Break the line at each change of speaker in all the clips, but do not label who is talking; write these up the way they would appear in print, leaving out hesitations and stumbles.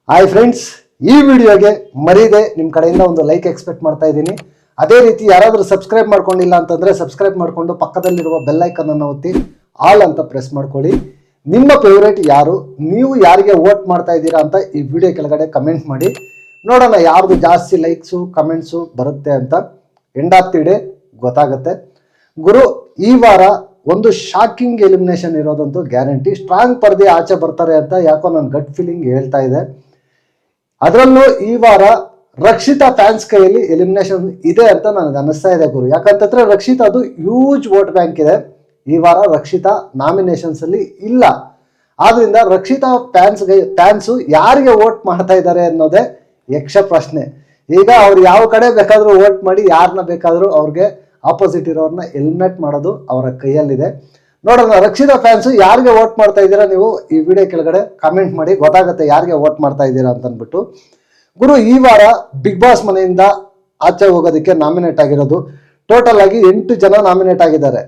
Hi friends, ಈ ವಿಡಿಯೋಗೆ ಮರೀದೆ ನಿಮ್ಮ ಕಡೆಯಿಂದ ಒಂದು ಲೈಕ್ ಎಕ್ಸ್ಪೆಕ್ಟ್ ಮಾಡ್ತಾ ಇದ್ದೀನಿ. ಅದೇ ರೀತಿ ಯಾರಾದರೂ ಸಬ್ಸ್ಕ್ರೈಬ್ ಮಾಡ್ಕೊಂಡಿಲ್ಲ ಅಂತಂದರೆ ಸಬ್ಸ್ಕ್ರೈಬ್ ಮಾಡಿಕೊಂಡು ಪಕ್ಕದಲ್ಲಿರುವ ಬೆಲ್ ಐಕನ್ ಅನ್ನು ಒತ್ತಿ ಆಲ್ ಅಂತ ಪ್ರೆಸ್ ಮಾಡ್ಕೊಳ್ಳಿ. ನಿಮ್ಮ ಫೇವ್ರೇಟ್ ಯಾರು, ನೀವು ಯಾರಿಗೆ ವೋಟ್ ಮಾಡ್ತಾ ಇದ್ದೀರಾ ಅಂತ ಈ ವಿಡಿಯೋ ಕೆಳಗಡೆ ಕಮೆಂಟ್ ಮಾಡಿ. ನೋಡೋಣ ಯಾರ್ದು ಜಾಸ್ತಿ ಲೈಕ್ಸು ಕಮೆಂಟ್ಸು ಬರುತ್ತೆ ಅಂತ. ಎಂಡ್ ಆಫ್ ದಿ ಡೇ ಗೊತ್ತಾಗುತ್ತೆ. ಗುರು, ಈ ವಾರ ಒಂದು ಶಾಕಿಂಗ್ ಎಲಿಮಿನೇಷನ್ ಇರೋದಂತೂ ಗ್ಯಾರಂಟಿ. ಸ್ಟ್ರಾಂಗ್ ಪರ್ದೆ ಆಚೆ ಬರ್ತಾರೆ ಅಂತ ಯಾಕೋ ನನ್ನ ಗಟ್ ಫೀಲಿಂಗ್ ಹೇಳ್ತಾ ಇದೆ. ಅದರಲ್ಲೂ ಈ ವಾರ ರಕ್ಷಿತಾ ಫ್ಯಾನ್ಸ್ ಕೈಯಲ್ಲಿ ಎಲಿಮಿನೇಷನ್ ಇದೆ ಅಂತ ನನಗೆ ಅನ್ನಿಸ್ತಾ ಇದೆ ಗುರು. ಯಾಕಂತಂದ್ರೆ ರಕ್ಷಿತಾ ಅದು ಹ್ಯೂಜ್ ವೋಟ್ ಬ್ಯಾಂಕ್ ಇದೆ. ಈ ವಾರ ರಕ್ಷಿತಾ ನಾಮಿನೇಷನ್ಸ್ ಅಲ್ಲಿ ಇಲ್ಲ. ಆದ್ರಿಂದ ರಕ್ಷಿತಾ ಫ್ಯಾನ್ಸು ಯಾರಿಗೆ ವೋಟ್ ಮಾಡ್ತಾ ಇದ್ದಾರೆ ಅನ್ನೋದೇ ಯಕ್ಷ ಪ್ರಶ್ನೆ. ಈಗ ಅವ್ರು ಯಾವ ಕಡೆ ಬೇಕಾದರೂ ವೋಟ್ ಮಾಡಿ ಯಾರನ್ನ ಬೇಕಾದರೂ ಅವ್ರಿಗೆ ಆಪೋಸಿಟ್ ಇರೋರನ್ನ ಎಲಿಮಿನೇಟ್ ಮಾಡೋದು ಅವರ ಕೈಯಲ್ಲಿದೆ. ನೋಡೋಣ ರಕ್ಷಿತಾ ಫ್ಯಾನ್ಸು ಯಾರಿಗೆ ವೋಟ್ ಮಾಡ್ತಾ ಇದ್ದೀರಾ ನೀವು ಈ ವಿಡಿಯೋ ಕೆಳಗಡೆ ಕಾಮೆಂಟ್ ಮಾಡಿ, ಗೊತ್ತಾಗುತ್ತೆ ಯಾರಿಗೆ ವೋಟ್ ಮಾಡ್ತಾ ಇದ್ದೀರಾ ಅಂತ ಅಂದ್ಬಿಟ್ಟು. ಗುರು, ಈ ವಾರ ಬಿಗ್ ಬಾಸ್ ಮನೆಯಿಂದ ಆಚೆ ಹೋಗೋದಕ್ಕೆ ನಾಮಿನೇಟ್ ಆಗಿರೋದು ಟೋಟಲ್ ಆಗಿ 8 ಜನ ನಾಮಿನೇಟ್ ಆಗಿದ್ದಾರೆ.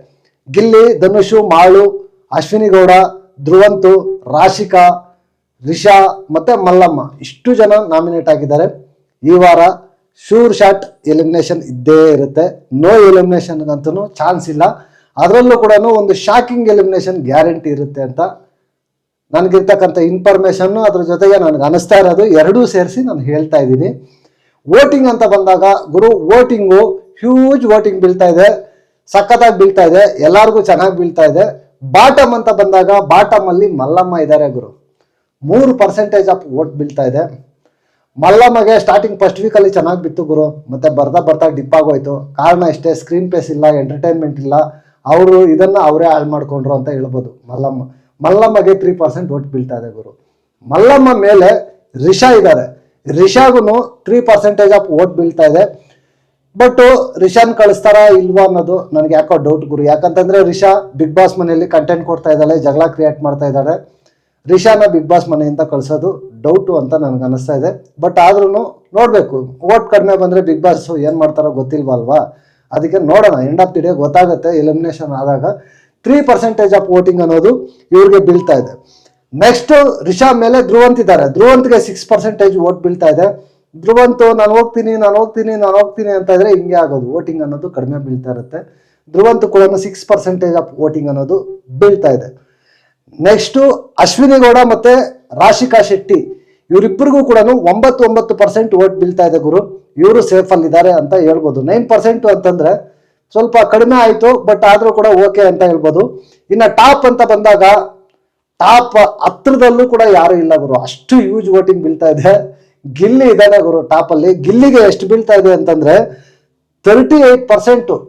ಗಿಲ್ಲಿ, ಧನುಷು, ಮಾಳು, ಅಶ್ವಿನಿ ಗೌಡ, ಧ್ರುವಂತು, ರಾಶಿಕಾ, ರಿಷಾ ಮತ್ತೆ ಮಲ್ಲಮ್ಮ, ಇಷ್ಟು ಜನ ನಾಮಿನೇಟ್ ಆಗಿದ್ದಾರೆ. ಈ ವಾರ ಶೂರ್ ಶಾಟ್ ಎಲಿಮಿನೇಷನ್ ಇದ್ದೇ ಇರುತ್ತೆ. ನೋ ಎಲಿಮಿನೇಷನ್ ಅಂತೂ ಚಾನ್ಸ್ ಇಲ್ಲ. ಅದರಲ್ಲೂ ಕೂಡ ಒಂದು ಶಾಕಿಂಗ್ ಎಲಿಮಿನೇಷನ್ ಗ್ಯಾರಂಟಿ ಇರುತ್ತೆ ಅಂತ ನನಗಿರ್ತಕ್ಕಂಥ ಇನ್ಫಾರ್ಮೇಷನ್, ಅದ್ರ ಜೊತೆಗೆ ನನಗೆ ಅನಿಸ್ತಾ ಇರೋದು ಎರಡೂ ಸೇರಿಸಿ ನಾನು ಹೇಳ್ತಾ ಇದ್ದೀನಿ. ವೋಟಿಂಗ್ ಅಂತ ಬಂದಾಗ ಗುರು, ವೋಟಿಂಗು ಹ್ಯೂಜ್ ವೋಟಿಂಗ್ ಬೀಳ್ತಾ ಇದೆ, ಸಖತ್ತಾಗಿ ಬೀಳ್ತಾ ಇದೆ, ಎಲ್ಲರಿಗೂ ಚೆನ್ನಾಗಿ ಬೀಳ್ತಾ ಇದೆ. ಬಾಟಮ್ ಅಂತ ಬಂದಾಗ ಬಾಟಮ್ ಅಲ್ಲಿ ಮಲ್ಲಮ್ಮ ಇದ್ದಾರೆ ಗುರು. 3% ಆಫ್ ವೋಟ್ ಬೀಳ್ತಾ ಇದೆ. ಮಲ್ಲಮ್ಮಗೆ ಸ್ಟಾರ್ಟಿಂಗ್ ಫಸ್ಟ್ ವೀಕಲ್ಲಿ ಚೆನ್ನಾಗಿ ಬಿತ್ತು ಗುರು, ಮತ್ತೆ ಬರ್ತಾ ಡಿಪ್ ಆಗೋಯ್ತು. ಕಾರಣ ಇಷ್ಟೇ, ಸ್ಕ್ರೀನ್ ಪೇಸ್ ಇಲ್ಲ, ಎಂಟರ್ಟೈನ್ಮೆಂಟ್ ಇಲ್ಲ. ಅವರು ಇದನ್ನ ಅವರೇ ಹಾಳು ಮಾಡ್ಕೊಂಡ್ರು ಅಂತ ಹೇಳ್ಬೋದು. ಮಲ್ಲಮ್ಮಗೆ 3% ವೋಟ್ ಬೀಳ್ತಾ ಇದೆ ಗುರು. ಮಲ್ಲಮ್ಮ ಮೇಲೆ ರಿಷಾ ಇದ್ದಾರೆ. ರಿಷಾಗೂ 3% ಆಫ್ ವೋಟ್ ಬೀಳ್ತಾ ಇದೆ. ಬಟ್ ರಿಷಾನ್ ಕಳಿಸ್ತಾರಾ ಇಲ್ವಾ ಅನ್ನೋದು ನನಗೆ ಯಾಕೋ ಡೌಟ್ ಗುರು. ಯಾಕಂತಂದ್ರೆ ರಿಷಾ ಬಿಗ್ ಬಾಸ್ ಮನೆಯಲ್ಲಿ ಕಂಟೆಂಟ್ ಕೊಡ್ತಾ ಇದ್ದಾಳೆ, ಜಗಳ ಕ್ರಿಯೇಟ್ ಮಾಡ್ತಾ ಇದ್ದಾಳೆ. ರಿಷಾನ ಬಿಗ್ ಬಾಸ್ ಮನೆಯಿಂದ ಕಳಿಸೋದು ಡೌಟು ಅಂತ ನನಗೆ ಅನಿಸ್ತಾ ಇದೆ. ಬಟ್ ಆದ್ರೂ ನೋಡಬೇಕು, ವೋಟ್ ಕಡಿಮೆ ಬಂದರೆ ಬಿಗ್ ಬಾಸ್ ಏನು ಮಾಡ್ತಾರೋ ಗೊತ್ತಿಲ್ವಲ್ವಾ. ಅದಕ್ಕೆ ನೋಡೋಣ, ಎಂಡ್ ಆಫ್ ದಿ ಡೇ ಗೊತ್ತಾಗುತ್ತೆ. ಎಲಿಮಿನೇಷನ್ ಆದಾಗ 3% ಆಫ್ ವೋಟಿಂಗ್ ಅನ್ನೋದು ಇವ್ರಿಗೆ ಬೀಳ್ತಾ ಇದೆ. ನೆಕ್ಸ್ಟ್ ರಿಷಾ ಮೇಲೆ ಧ್ರುವಂತ್ ಇದ್ದಾರೆ. ಧ್ರುವಂತ್ಗೆ 6% ವೋಟ್ ಬೀಳ್ತಾ ಇದೆ. ಧ್ರುವಂತ್ ನಾನು ಹೋಗ್ತೀನಿ ಅಂತ ಇದ್ರೆ ಹಿಂಗೆ ಆಗೋದು, ವೋಟಿಂಗ್ ಅನ್ನೋದು ಕಡಿಮೆ ಬೀಳ್ತಾ ಇರುತ್ತೆ. ಧ್ರುವಂತ್ ಕೂಡ 6% ಆಫ್ ವೋಟಿಂಗ್ ಅನ್ನೋದು ಬೀಳ್ತಾ ಇದೆ. ನೆಕ್ಸ್ಟು ಅಶ್ವಿನಿ ಗೌಡ ಮತ್ತೆ ರಾಶಿಕಾ ಶೆಟ್ಟಿ, ಇವರಿಬ್ಬರಿಗೂ ಕೂಡ 9% ವೋಟ್ ಬೀಳ್ತಾ ಇದೆ ಗುರು. ಇವರು ಸೇಫ್ ಅಲ್ಲಿ ಇದ್ದಾರೆ ಅಂತ ಹೇಳ್ಬೋದು. 9% ಅಂತಂದ್ರೆ ಸ್ವಲ್ಪ ಕಡಿಮೆ ಆಯ್ತು, ಬಟ್ ಆದ್ರೂ ಕೂಡ ಓಕೆ ಅಂತ ಹೇಳ್ಬೋದು. ಇನ್ನು ಟಾಪ್ ಅಂತ ಬಂದಾಗ ಟಾಪ್ ಹತ್ರದಲ್ಲೂ ಕೂಡ ಯಾರು ಇಲ್ಲ ಗುರು, ಅಷ್ಟು ಹ್ಯೂಜ್ ವೋಟಿಂಗ್ ಬೀಳ್ತಾ ಇದೆ. ಗಿಲ್ಲಿ ಇದ್ದಾನೆ ಗುರು ಟಾಪ್ ಅಲ್ಲಿ. ಗಿಲ್ಲಿಗೆ ಎಷ್ಟು ಬೀಳ್ತಾ ಇದೆ ಅಂತಂದ್ರೆ 38%,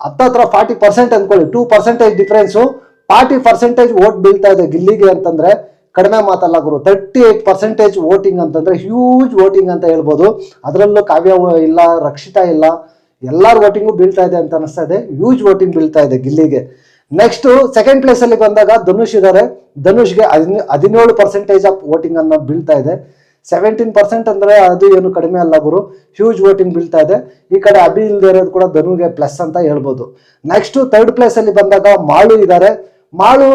ಹತ್ತತ್ರ 40% ಅನ್ಕೊಳ್ಳಿ, 2% ಡಿಫ್ರೆನ್ಸು. 40% ವೋಟ್ ಬೀಳ್ತಾ ಇದೆ ಗಿಲ್ಲಿಗೆ ಅಂತಂದ್ರೆ ಕಡಿಮೆ ಮಾತಲ್ಲ ಗುರು. 38% ವೋಟಿಂಗ್ ಅಂತಂದ್ರೆ ಹ್ಯೂಜ್ ವೋಟಿಂಗ್ ಅಂತ ಹೇಳ್ಬೋದು. ಅದರಲ್ಲೂ ಕಾವ್ಯ ಇಲ್ಲ, ರಕ್ಷಿತಾ ಇಲ್ಲ, ಎಲ್ಲರ ವೋಟಿಂಗು ಬೀಳ್ತಾ ಇದೆ ಅಂತ ಅನಿಸ್ತಾ ಇದೆ. ಹ್ಯೂಜ್ ವೋಟಿಂಗ್ ಬೀಳ್ತಾ ಇದೆ ಗಿಲ್ಲಿಗೆ. ನೆಕ್ಸ್ಟ್ ಸೆಕೆಂಡ್ ಪ್ಲೇಸ್ ಅಲ್ಲಿ ಬಂದಾಗ ಧನುಷ್ ಇದ್ದಾರೆ. ಧನುಷ್ಗೆ 17% ಆಫ್ ವೋಟಿಂಗ್ ಅನ್ನ ಬೀಳ್ತಾ ಇದೆ. 17% ಅಂದ್ರೆ ಅದು ಏನು ಕಡಿಮೆ ಅಲ್ಲ ಗುರು, ಹ್ಯೂಜ್ ವೋಟಿಂಗ್ ಬೀಳ್ತಾ ಇದೆ. ಈ ಕಡೆ ಅಭಿ ಇಲ್ದೇ ಇರೋದು ಕೂಡ ಧನುಗೆ ಪ್ಲಸ್ ಅಂತ ಹೇಳ್ಬೋದು. ನೆಕ್ಸ್ಟ್ ಥರ್ಡ್ ಪ್ಲೇಸ್ ಅಲ್ಲಿ ಬಂದಾಗ ಮಾಳು ಇದ್ದಾರೆ. ಮಾಳು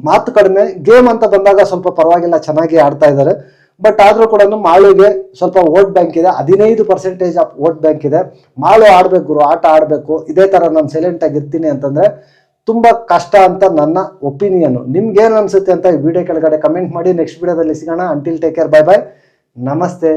ಮಾತು ಕಡಿಮೆ, ಗೇಮ್ ಅಂತ ಬಂದಾಗ ಸ್ವಲ್ಪ ಪರವಾಗಿಲ್ಲ, ಚೆನ್ನಾಗಿ ಆಡ್ತಾ ಇದ್ದಾರೆ. ಬಟ್ ಆದ್ರೂ ಕೂಡ ಮಾಳುಗೆ ಸ್ವಲ್ಪ ವೋಟ್ ಬ್ಯಾಂಕ್ ಇದೆ, 15% ಆಫ್ ವೋಟ್ ಬ್ಯಾಂಕ್ ಇದೆ. ಮಾಳು ಆಡ್ಬೇಕು ಗುರು, ಆಟ ಆಡ್ಬೇಕು. ಇದೇ ತರ ನಾನು ಸೈಲೆಂಟ್ ಆಗಿ ಇರ್ತೀನಿ ಅಂತಂದ್ರೆ ತುಂಬಾ ಕಷ್ಟ ಅಂತ ನನ್ನ ಒಪಿನಿಯನ್. ನಿಮ್ಗೆ ಏನ್ ಅನ್ಸುತ್ತೆ ಅಂತ ಈ ವಿಡಿಯೋ ಕೆಳಗಡೆ ಕಮೆಂಟ್ ಮಾಡಿ. ನೆಕ್ಸ್ಟ್ ವಿಡಿಯೋದಲ್ಲಿ ಸಿಗೋಣ. Until take care, bye bye, ನಮಸ್ತೆ.